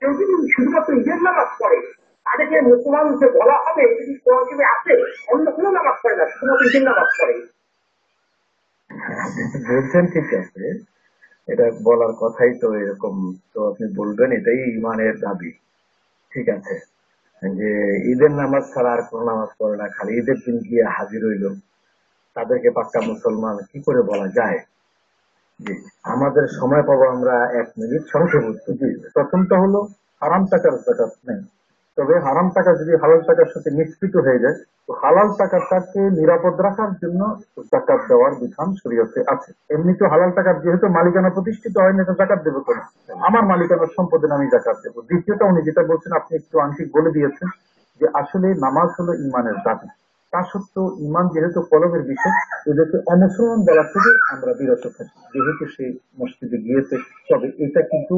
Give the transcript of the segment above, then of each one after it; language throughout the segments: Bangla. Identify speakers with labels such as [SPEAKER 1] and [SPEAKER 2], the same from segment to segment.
[SPEAKER 1] কেউ যদি শুধুমাত্র ঈদের নামাজ পড়ে তাদেরকে মুসলমান যে বলা হবে যদি কোরআন শরীফে আছে, অন্য কোনো নামাজ পড়ে না, শুধুমাত্র ঈদের নামাজ পড়ে।
[SPEAKER 2] বলছেন ঠিক আছে, এটা বলার কথাই তো এরকম, তো আপনি বলবেন এটাই ইমানের দাবি, ঠিক আছে, যে ঈদের নামাজ ছাড়া আর কোন নামাজ পড়ে না, খালি ঈদের দিন গিয়ে হাজির হইল, তাদেরকে পাক্কা মুসলমান কি করে বলা যায়? জি, আমাদের সময় পাবো আমরা 1 মিনিট সংক্ষেপে উত্তর দিই। প্রথমটা হলো হারাম টাকার জাকাত নেই, তবে হারাম টাকা যদি হালাল টাকার সাথে মিশ্রিত হয়ে যায় তো হালাল টাকাটাকে নিরাপদ রাখার জন্য জাকাত দেওয়ার বিধান শরীয়তে আছে। এমনি তো হালাল টাকার যেহেতু মালিকানা প্রতিষ্ঠিত হয়নি তো জাকাত দেবো কেন? আমার মালিকানার সম্পদের আমি জাকাত দেবো। দ্বিতীয়টা উনি যেটা বলছেন আপনি একটু আংশিক বলে দিয়েছেন যে আসলে নামাজ হলো ইমানের দাবি, তা সত্ত্বেও ইমান যেহেতু কলমের বিষয়, এদেরকে অমুসলমান বলা থেকে আমরা বিরত থাকি, যেহেতু সেই মসজিদে গিয়েছে। তবে এটা কিন্তু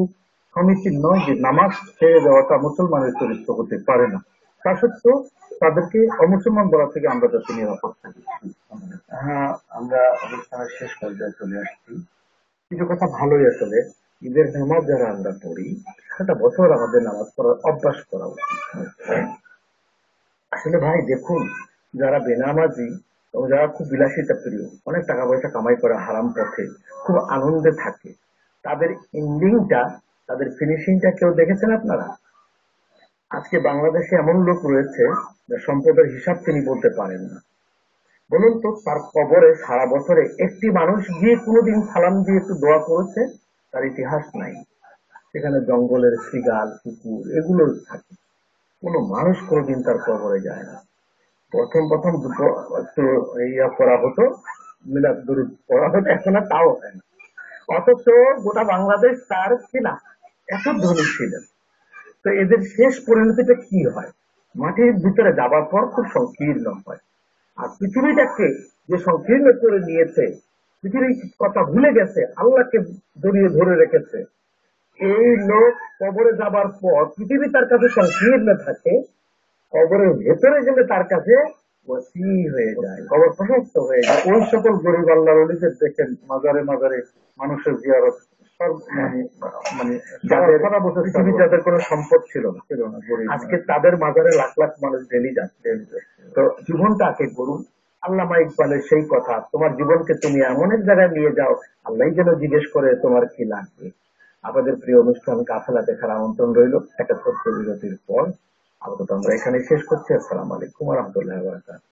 [SPEAKER 2] সমীচীন নয় যে নামাজ ছেড়ে দেওয়াটা মুসলমানের চরিত্র হতে পারে না, তা সত্ত্বেও তাদেরকে অমুসলমান বলা থেকে আমরা যাতে নিরাপদ থাকি। হ্যাঁ, আমরা অনুষ্ঠানের শেষ পর্যায়ে চলে আসছি। কিছু কথা ভালোই আসলে, ঈদের নামাজ যারা আমরা পড়ি সারাটা বছর আমাদের নামাজ পড়ার অভ্যাস করা উচিত। আসলে ভাই দেখুন, যারা বেনামাজি এবং যারা খুব বিলাসিতা প্রিয়, অনেক টাকা পয়সা কামাই করে হারাম পথে খুব আনন্দে থাকে, তাদের এন্ডিংটা, তাদের ফিনিশিংটা কেউ দেখেছেন আপনারা? আজকে বাংলাদেশে এমন লোক রয়েছে যে সম্পদের হিসাব তিনি বলতে পারেন না। বলুন তো, তার কবরে সারা বছরে একটি মানুষ গিয়ে কোনোদিন সালাম দিয়ে একটু দোয়া করেছে? তার ইতিহাস নাই। সেখানে জঙ্গলের শৃগাল কুকুর এগুলো থাকে, কোনো মানুষ কোনোদিন তার কবরে যায় না। প্রথম প্রথম দুটো একটু ইয়া করা হতো, মিলাদ দরুদ পড়া হতো, এখন আর তাও হয় না। অথচ গোটা বাংলাদেশ তার কিনা এত ধনী ছিলেন। তো এদের শেষ পরিণতিটা কি হয়? মাটির ভিতরে যাবার পর খুব সংকীর্ণ হয়। আর পৃথিবীটাকে যে সংকীর্ণ করে নিয়েছে, পৃথিবীর কথা ভুলে গেছে, আল্লাহকে জড়িয়ে ধরে রেখেছে, এই লোক কবরে যাবার পর পৃথিবী তার কাছে সংকীর্ণ থাকে, কবরের ভেতরে গেলে তার কাছে ওয়াসি হয়ে যায়, কবর প্রশস্ত হয়ে যায়। ওই সকল গরিব আল্লাহর ওলিদের দেখেন মাজারে মাজারে মানুষের জিয়ারত, মানে মানে পৃথিবী যাদের কোনো সম্পদ ছিল না, আজকে তাদের মাজারে লাখ লাখ মানুষ ডেলি যাচ্ছে। তো জীবনটাকে করুন। আল্লামা ইকবালের সেই কথা, তোমার জীবনকে তুমি এমন এক জায়গায় নিয়ে যাও, আল্লাহ যেন জিজ্ঞেস করে তোমার কি লাগবে। আমাদের প্রিয় অনুষ্ঠান কাফেলা দেখার আমন্ত্রণ রইল একটা ছোট্ট বিরতির পর। আপাতত আমরা এখানে শেষ করছি। আসসালামু আলাইকুম ওয়া রাহমাতুল্লাহি ওয়া বারাকাতুহু।